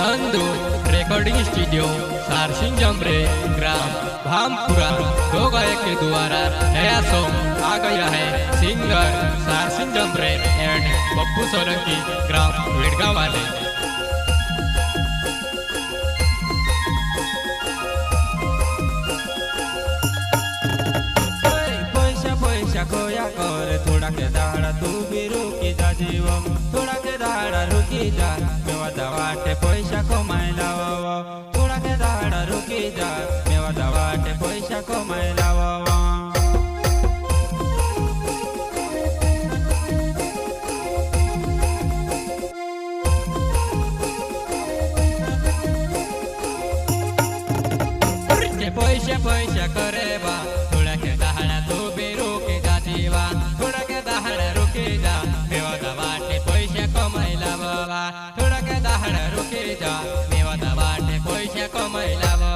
Nandu recording studio सारसिंग जमरे ग्राम भामपुरा दो गायक के द्वारा नया सॉन्ग आ गया है। Singer सारसिंग Jamre and Pappu Solanki ग्राम वेड़गा वाले। खोया कर थोड़ा के दाड़ा तू भी रुकी जा जीव थोड़ा के दाड़ा रुकी जा मेवा दवाटे पैसा कमाई लावा थोड़ा के दाड़ा रुकी जा मेवा दवाटे पैसा कमाई लावा पैसा पैसा करे बा थोड़ा के दाड़ा तू भी रुकी जा जीवा थोड़ा के दाड़ा रुकी जा मेवा दवाटे पैसा कमाई लावा थोड़ा के दाड़ा रुकी जा मेवा दवाटे पैसा कमाई लावा।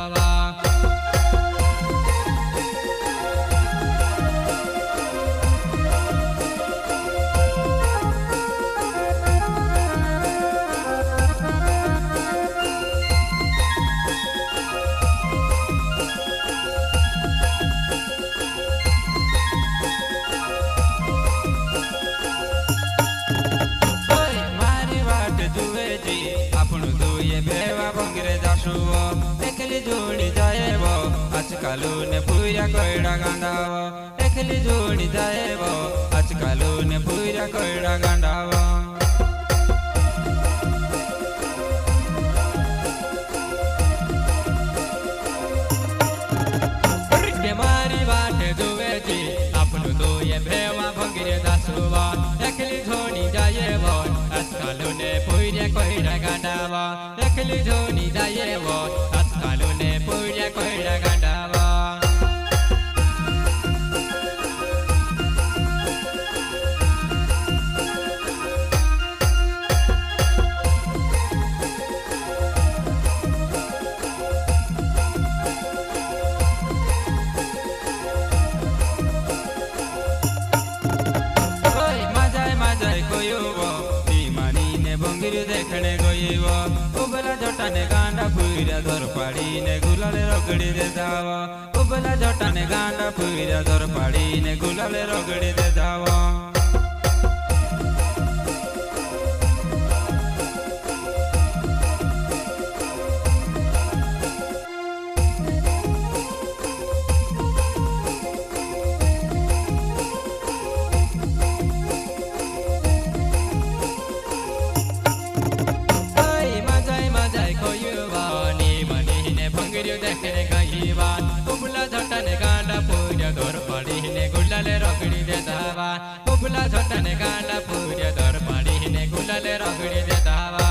भेवा भंगरे जासुव देखली जोड़ी जाएब आजकालू ने पूरा कोयड़ा गांडाव देखली जोड़ी जाएब आजकालू ने पूरा कोयड़ा गांडाव मारी बाटे जुए जी अपन तो ये भेवा भंगरे जासुव देखली जोड़ी जाएब आजकालू ने पूरा कोयड़ा गांडाव देखली जोनी जाएब आजकालू ने पूरा कोयड़ा गांडाव। भंगिर देखने गईब उबला जटाने गांडा पुईरा धर पाड़ी ने गुलाले रगड़ी दे जावा उबला जटाने गांडा पुईरा धर पाड़ी ने गुलाले रगड़ी दे जावा। देखने गईबा उबला झटने गांडा पूजा दौर पड़ी ने गुलाले रगड़ी दे दावा उबला झटने गांडा पूजा दौर पड़ी ने गुलाले रगड़ी दे दावा।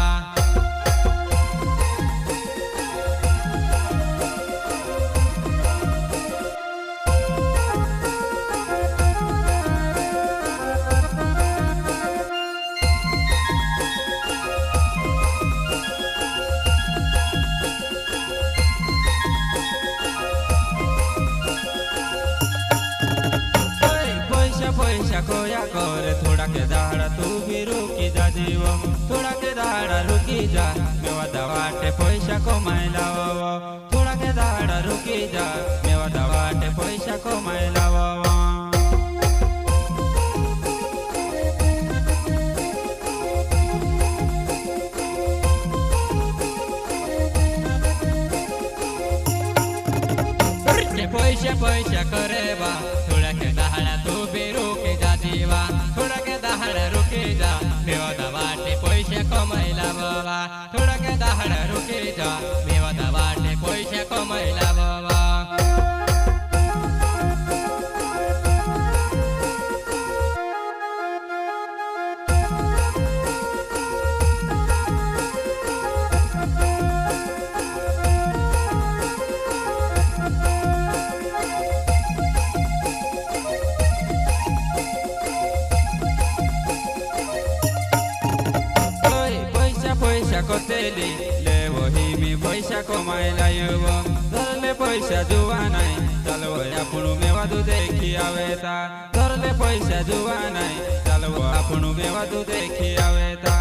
पैसा खोया कर थोड़ा के दाड़ा तू भी रुकी जा जीव थोड़ा के दाड़ा रुकी जा मेवा दवाटे पैसा कमाई लावा थोड़ा के दाड़ा रुकी जा मेवा दवाटे पैसा कमाई लावा। पैसा पैसा करे बा थोड़ा के दाड़ा तू भी रुकी जा जीवा थोड़ा के दाड़ा रुकी जा मेवा दवाटे पैसा कमाई लावा थोड़ा के दाड़ा रुकी जा मेवा दवाटे पैसा कमाई लावा। कोतेली ले वही में पैसा कमाई लायब धरले पैसा जुआ नहीं चलो आपण मेवा दू देखी आवेता धरले पैसा जुआ नहीं चलो आपण मेवा दू देखी आवेता।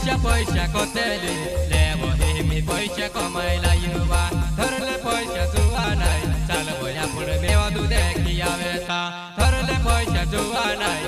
पैसा कोतेली लेबो हिमी पैसा कमाइला युवा धरले पैसा जुवा नाही चाल बोया पुढे मेवा दूध देखी आवे था धरले पैसा जुवा नाही